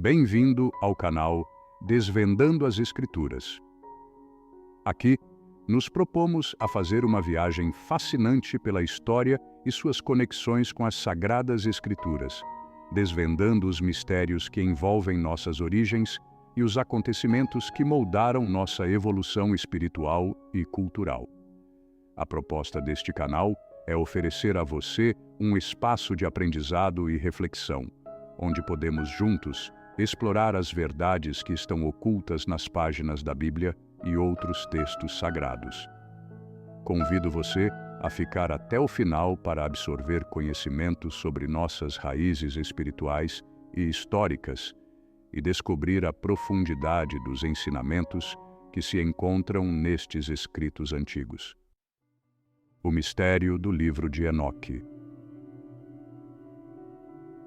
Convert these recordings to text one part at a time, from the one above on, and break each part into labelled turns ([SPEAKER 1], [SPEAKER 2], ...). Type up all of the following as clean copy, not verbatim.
[SPEAKER 1] Bem-vindo ao canal Desvendando as Escrituras. Aqui, nos propomos a fazer uma viagem fascinante pela história e suas conexões com as Sagradas Escrituras, desvendando os mistérios que envolvem nossas origens e os acontecimentos que moldaram nossa evolução espiritual e cultural. A proposta deste canal é oferecer a você um espaço de aprendizado e reflexão, onde podemos juntos explorar as verdades que estão ocultas nas páginas da Bíblia e outros textos sagrados. Convido você a ficar até o final para absorver conhecimentos sobre nossas raízes espirituais e históricas e descobrir a profundidade dos ensinamentos que se encontram nestes escritos antigos. O mistério do livro de Enoque.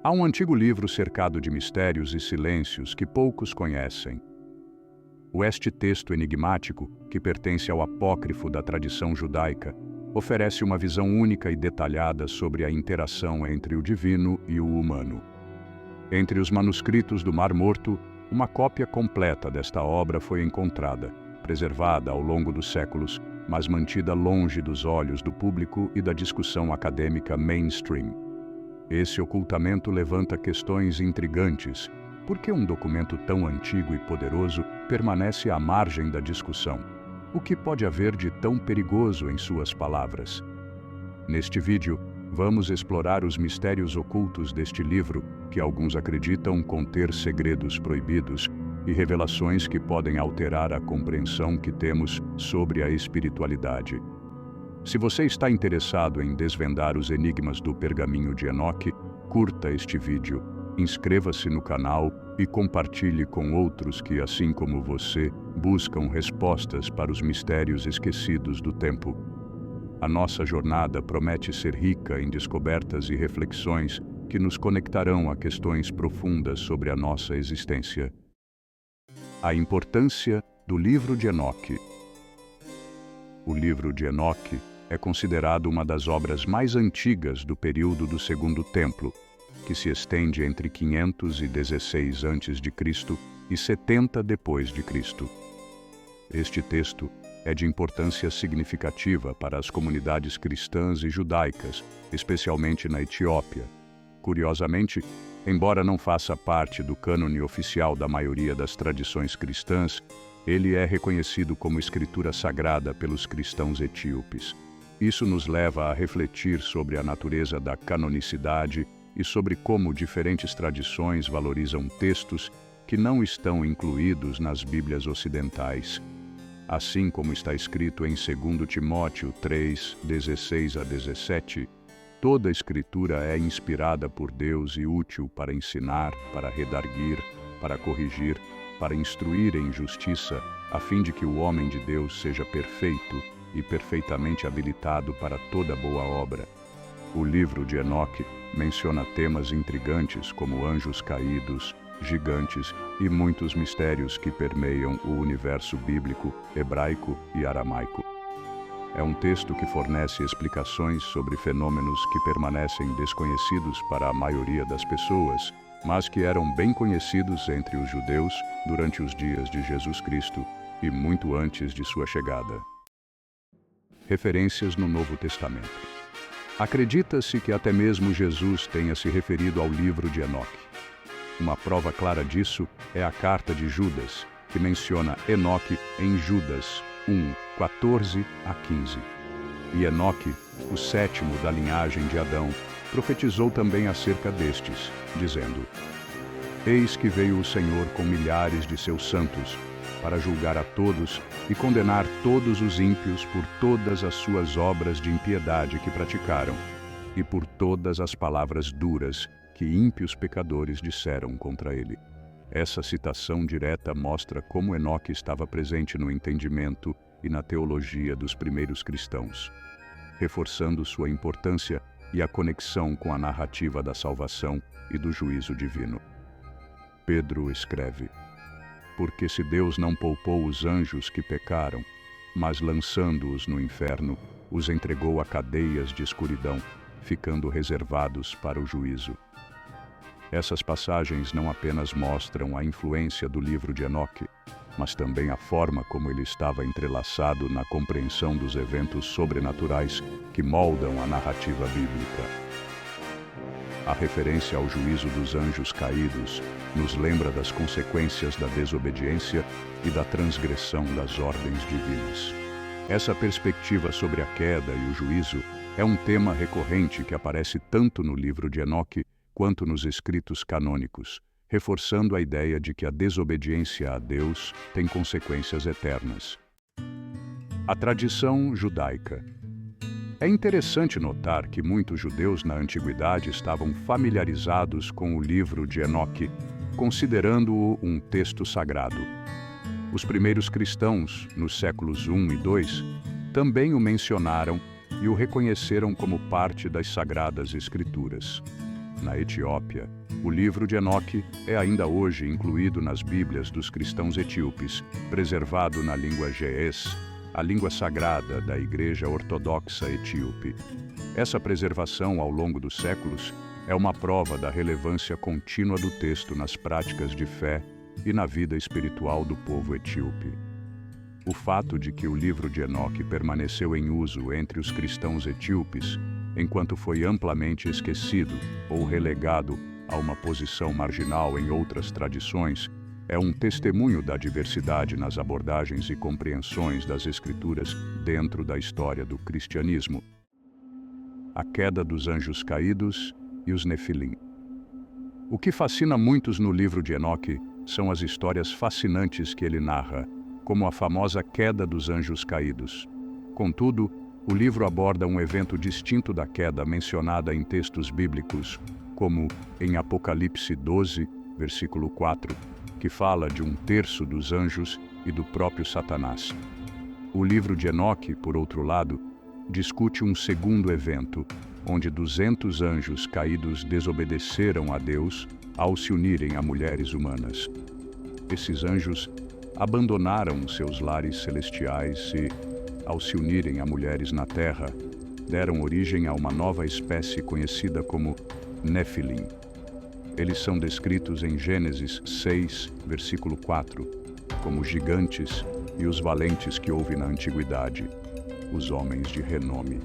[SPEAKER 1] Há um antigo livro cercado de mistérios e silêncios que poucos conhecem. Este texto enigmático, que pertence ao apócrifo da tradição judaica, oferece uma visão única e detalhada sobre a interação entre o divino e o humano. Entre os manuscritos do Mar Morto, uma cópia completa desta obra foi encontrada, preservada ao longo dos séculos, mas mantida longe dos olhos do público e da discussão acadêmica mainstream. Esse ocultamento levanta questões intrigantes. Por que um documento tão antigo e poderoso permanece à margem da discussão? O que pode haver de tão perigoso em suas palavras? Neste vídeo, vamos explorar os mistérios ocultos deste livro, que alguns acreditam conter segredos proibidos e revelações que podem alterar a compreensão que temos sobre a espiritualidade. Se você está interessado em desvendar os enigmas do pergaminho de Enoque, curta este vídeo, inscreva-se no canal e compartilhe com outros que, assim como você, buscam respostas para os mistérios esquecidos do tempo. A nossa jornada promete ser rica em descobertas e reflexões que nos conectarão a questões profundas sobre a nossa existência. A importância do livro de Enoque. O livro de Enoque é considerado uma das obras mais antigas do período do Segundo Templo, que se estende entre 516 a.C. e 70 d.C. Este texto é de importância significativa para as comunidades cristãs e judaicas, especialmente na Etiópia. Curiosamente, embora não faça parte do cânone oficial da maioria das tradições cristãs, ele é reconhecido como escritura sagrada pelos cristãos etíopes. Isso nos leva a refletir sobre a natureza da canonicidade e sobre como diferentes tradições valorizam textos que não estão incluídos nas Bíblias ocidentais. Assim como está escrito em 2 Timóteo 3, 16 a 17, toda a Escritura é inspirada por Deus e útil para ensinar, para redarguir, para corrigir, para instruir em justiça, a fim de que o homem de Deus seja perfeito e perfeitamente habilitado para toda boa obra. O livro de Enoque menciona temas intrigantes como anjos caídos, gigantes e muitos mistérios que permeiam o universo bíblico, hebraico e aramaico. É um texto que fornece explicações sobre fenômenos que permanecem desconhecidos para a maioria das pessoas, mas que eram bem conhecidos entre os judeus durante os dias de Jesus Cristo e muito antes de sua chegada. Referências no Novo Testamento. Acredita-se que até mesmo Jesus tenha se referido ao livro de Enoque. Uma prova clara disso é a carta de Judas, que menciona Enoque em Judas 1, 14 a 15. E Enoque, o sétimo da linhagem de Adão, profetizou também acerca destes, dizendo: Eis que veio o Senhor com milhares de seus santos, para julgar a todos e condenar todos os ímpios por todas as suas obras de impiedade que praticaram, e por todas as palavras duras que ímpios pecadores disseram contra ele. Essa citação direta mostra como Enoque estava presente no entendimento e na teologia dos primeiros cristãos, reforçando sua importância e a conexão com a narrativa da salvação e do juízo divino. Pedro escreve: Porque se Deus não poupou os anjos que pecaram, mas lançando-os no inferno, os entregou a cadeias de escuridão, ficando reservados para o juízo. Essas passagens não apenas mostram a influência do livro de Enoque, mas também a forma como ele estava entrelaçado na compreensão dos eventos sobrenaturais que moldam a narrativa bíblica. A referência ao juízo dos anjos caídos nos lembra das consequências da desobediência e da transgressão das ordens divinas. Essa perspectiva sobre a queda e o juízo é um tema recorrente que aparece tanto no livro de Enoque quanto nos escritos canônicos, reforçando a ideia de que a desobediência a Deus tem consequências eternas. A tradição judaica. É interessante notar que muitos judeus na antiguidade estavam familiarizados com o livro de Enoque, considerando-o um texto sagrado. Os primeiros cristãos, nos séculos I e II, também o mencionaram e o reconheceram como parte das Sagradas Escrituras. Na Etiópia, o livro de Enoque é ainda hoje incluído nas Bíblias dos cristãos etíopes, preservado na língua ge'ez, a língua sagrada da Igreja Ortodoxa Etíope. Essa preservação ao longo dos séculos é uma prova da relevância contínua do texto nas práticas de fé e na vida espiritual do povo etíope. O fato de que o livro de Enoque permaneceu em uso entre os cristãos etíopes, enquanto foi amplamente esquecido ou relegado a uma posição marginal em outras tradições, é um testemunho da diversidade nas abordagens e compreensões das Escrituras dentro da história do cristianismo. A queda dos anjos caídos e os Nefilim. O que fascina muitos no livro de Enoque são as histórias fascinantes que ele narra, como a famosa queda dos anjos caídos. Contudo, o livro aborda um evento distinto da queda mencionada em textos bíblicos, como em Apocalipse 12, versículo 4, que fala de 1/3 dos anjos e do próprio Satanás. O livro de Enoque, por outro lado, discute um segundo evento, onde 200 anjos caídos desobedeceram a Deus ao se unirem a mulheres humanas. Esses anjos abandonaram seus lares celestiais e, ao se unirem a mulheres na terra, deram origem a uma nova espécie conhecida como Nefilim. Eles são descritos em Gênesis 6, versículo 4, como gigantes e os valentes que houve na antiguidade, os homens de renome.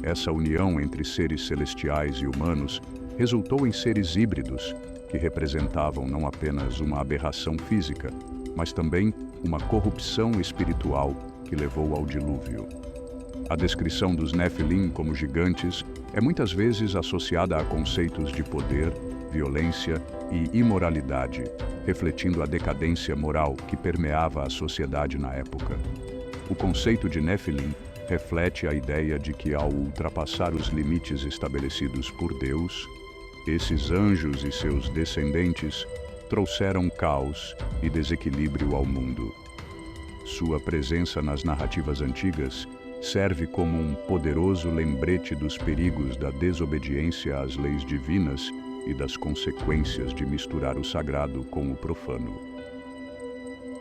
[SPEAKER 1] Essa união entre seres celestiais e humanos resultou em seres híbridos, que representavam não apenas uma aberração física, mas também uma corrupção espiritual que levou ao dilúvio. A descrição dos Nefilim como gigantes é muitas vezes associada a conceitos de poder, violência e imoralidade, refletindo a decadência moral que permeava a sociedade na época. O conceito de Nefilim reflete a ideia de que, ao ultrapassar os limites estabelecidos por Deus, esses anjos e seus descendentes trouxeram caos e desequilíbrio ao mundo. Sua presença nas narrativas antigas serve como um poderoso lembrete dos perigos da desobediência às leis divinas e das consequências de misturar o sagrado com o profano.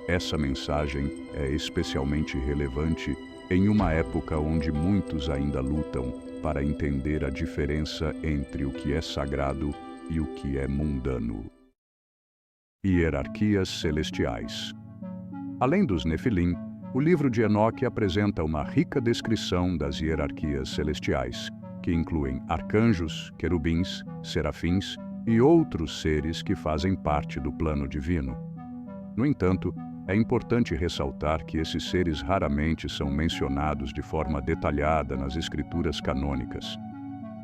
[SPEAKER 1] Essa mensagem é especialmente relevante em uma época onde muitos ainda lutam para entender a diferença entre o que é sagrado e o que é mundano. Hierarquias celestiais. Além dos Nefilim, o livro de Enoque apresenta uma rica descrição das hierarquias celestiais, que incluem arcanjos, querubins, serafins e outros seres que fazem parte do plano divino. No entanto, é importante ressaltar que esses seres raramente são mencionados de forma detalhada nas escrituras canônicas.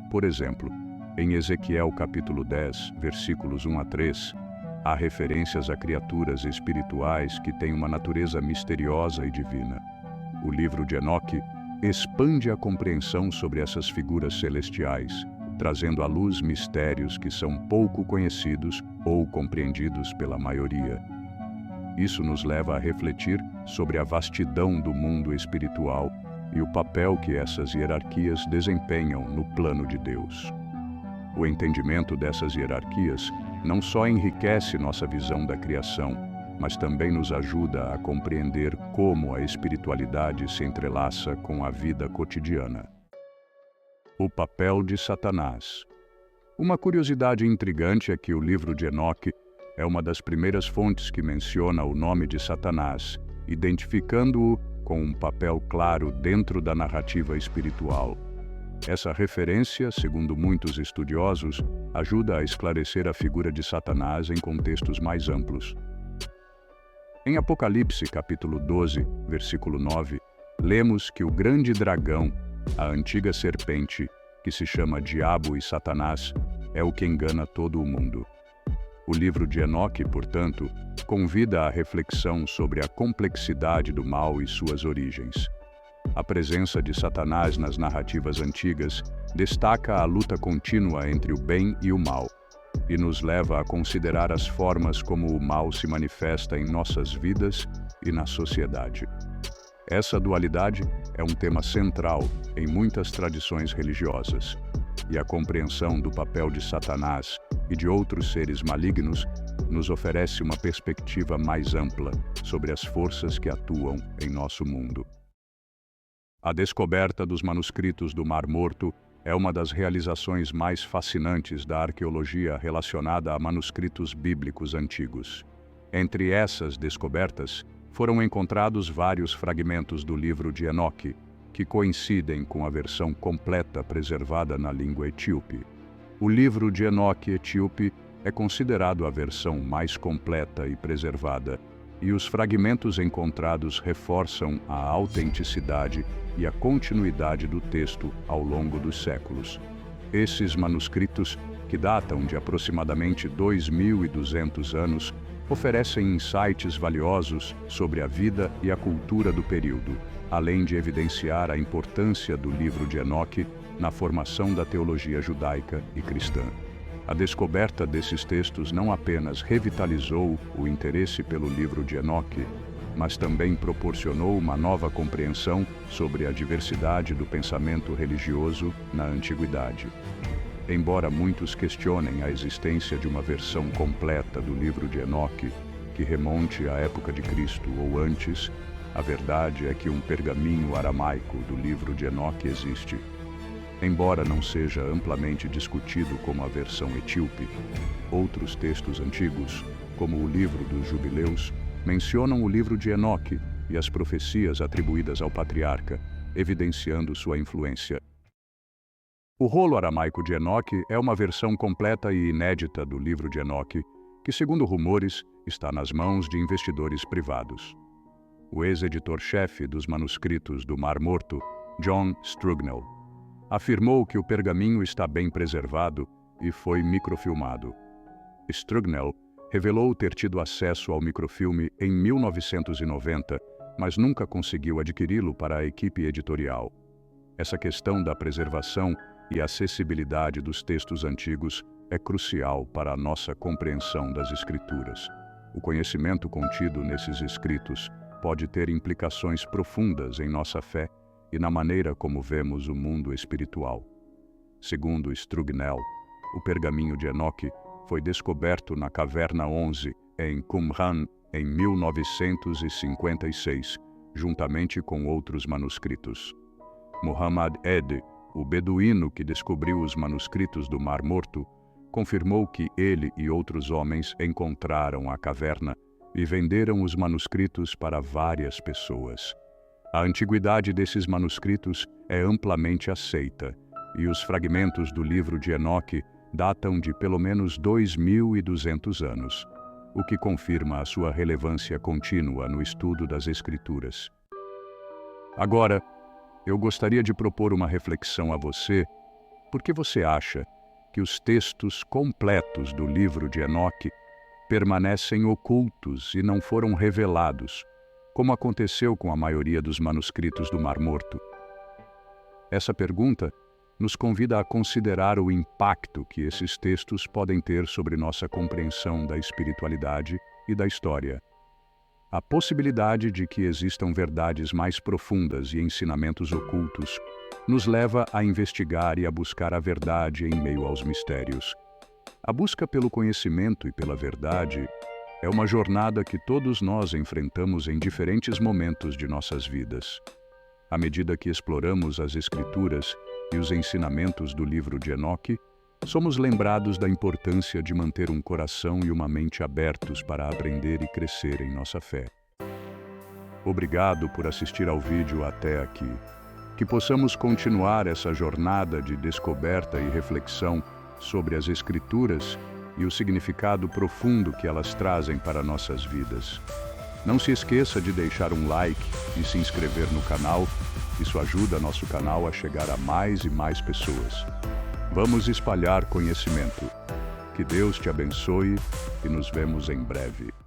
[SPEAKER 1] Por exemplo, em Ezequiel capítulo 10, versículos 1 a 3, há referências a criaturas espirituais que têm uma natureza misteriosa e divina. O livro de Enoque expande a compreensão sobre essas figuras celestiais, trazendo à luz mistérios que são pouco conhecidos ou compreendidos pela maioria. Isso nos leva a refletir sobre a vastidão do mundo espiritual e o papel que essas hierarquias desempenham no plano de Deus. O entendimento dessas hierarquias não só enriquece nossa visão da criação, mas também nos ajuda a compreender como a espiritualidade se entrelaça com a vida cotidiana. O papel de Satanás. Uma curiosidade intrigante é que o livro de Enoque é uma das primeiras fontes que menciona o nome de Satanás, identificando-o com um papel claro dentro da narrativa espiritual. Essa referência, segundo muitos estudiosos, ajuda a esclarecer a figura de Satanás em contextos mais amplos. Em Apocalipse, capítulo 12, versículo 9, lemos que o grande dragão, a antiga serpente, que se chama Diabo e Satanás, é o que engana todo o mundo. O livro de Enoque, portanto, convida à reflexão sobre a complexidade do mal e suas origens. A presença de Satanás nas narrativas antigas destaca a luta contínua entre o bem e o mal, e nos leva a considerar as formas como o mal se manifesta em nossas vidas e na sociedade. Essa dualidade é um tema central em muitas tradições religiosas, e a compreensão do papel de Satanás e de outros seres malignos nos oferece uma perspectiva mais ampla sobre as forças que atuam em nosso mundo. A descoberta dos manuscritos do Mar Morto é uma das realizações mais fascinantes da arqueologia relacionada a manuscritos bíblicos antigos. Entre essas descobertas, foram encontrados vários fragmentos do livro de Enoque, que coincidem com a versão completa preservada na língua etíope. O livro de Enoque etíope é considerado a versão mais completa e preservada, e os fragmentos encontrados reforçam a autenticidade e a continuidade do texto ao longo dos séculos. Esses manuscritos, que datam de aproximadamente 2.200 anos, oferecem insights valiosos sobre a vida e a cultura do período, além de evidenciar a importância do livro de Enoque na formação da teologia judaica e cristã. A descoberta desses textos não apenas revitalizou o interesse pelo livro de Enoque, mas também proporcionou uma nova compreensão sobre a diversidade do pensamento religioso na antiguidade. Embora muitos questionem a existência de uma versão completa do livro de Enoque, que remonte à época de Cristo ou antes, a verdade é que um pergaminho aramaico do livro de Enoque existe. Embora não seja amplamente discutido como a versão etíope, outros textos antigos, como o livro dos Jubileus, mencionam o livro de Enoque e as profecias atribuídas ao patriarca, evidenciando sua influência. O rolo aramaico de Enoque é uma versão completa e inédita do livro de Enoque, que, segundo rumores, está nas mãos de investidores privados. O ex-editor-chefe dos manuscritos do Mar Morto, John Strugnell, afirmou que o pergaminho está bem preservado e foi microfilmado. Strugnell revelou ter tido acesso ao microfilme em 1990, mas nunca conseguiu adquiri-lo para a equipe editorial. Essa questão da preservação e acessibilidade dos textos antigos é crucial para a nossa compreensão das Escrituras. O conhecimento contido nesses escritos pode ter implicações profundas em nossa fé e na maneira como vemos o mundo espiritual. Segundo Strugnell, o pergaminho de Enoque foi descoberto na Caverna 11, em Qumran, em 1956, juntamente com outros manuscritos. Muhammad Ed, o beduíno que descobriu os manuscritos do Mar Morto, confirmou que ele e outros homens encontraram a caverna e venderam os manuscritos para várias pessoas. A antiguidade desses manuscritos é amplamente aceita, e os fragmentos do livro de Enoque datam de pelo menos 2.200 anos, o que confirma a sua relevância contínua no estudo das Escrituras. Agora, eu gostaria de propor uma reflexão a você. Por que você acha que os textos completos do livro de Enoque permanecem ocultos e não foram revelados, como aconteceu com a maioria dos manuscritos do Mar Morto? Essa pergunta nos convida a considerar o impacto que esses textos podem ter sobre nossa compreensão da espiritualidade e da história. A possibilidade de que existam verdades mais profundas e ensinamentos ocultos nos leva a investigar e a buscar a verdade em meio aos mistérios. A busca pelo conhecimento e pela verdade é uma jornada que todos nós enfrentamos em diferentes momentos de nossas vidas. À medida que exploramos as Escrituras e os ensinamentos do livro de Enoque, somos lembrados da importância de manter um coração e uma mente abertos para aprender e crescer em nossa fé. Obrigado por assistir ao vídeo até aqui. Que possamos continuar essa jornada de descoberta e reflexão sobre as Escrituras e o significado profundo que elas trazem para nossas vidas. Não se esqueça de deixar um like e se inscrever no canal. Isso ajuda nosso canal a chegar a mais e mais pessoas. Vamos espalhar conhecimento. Que Deus te abençoe e nos vemos em breve.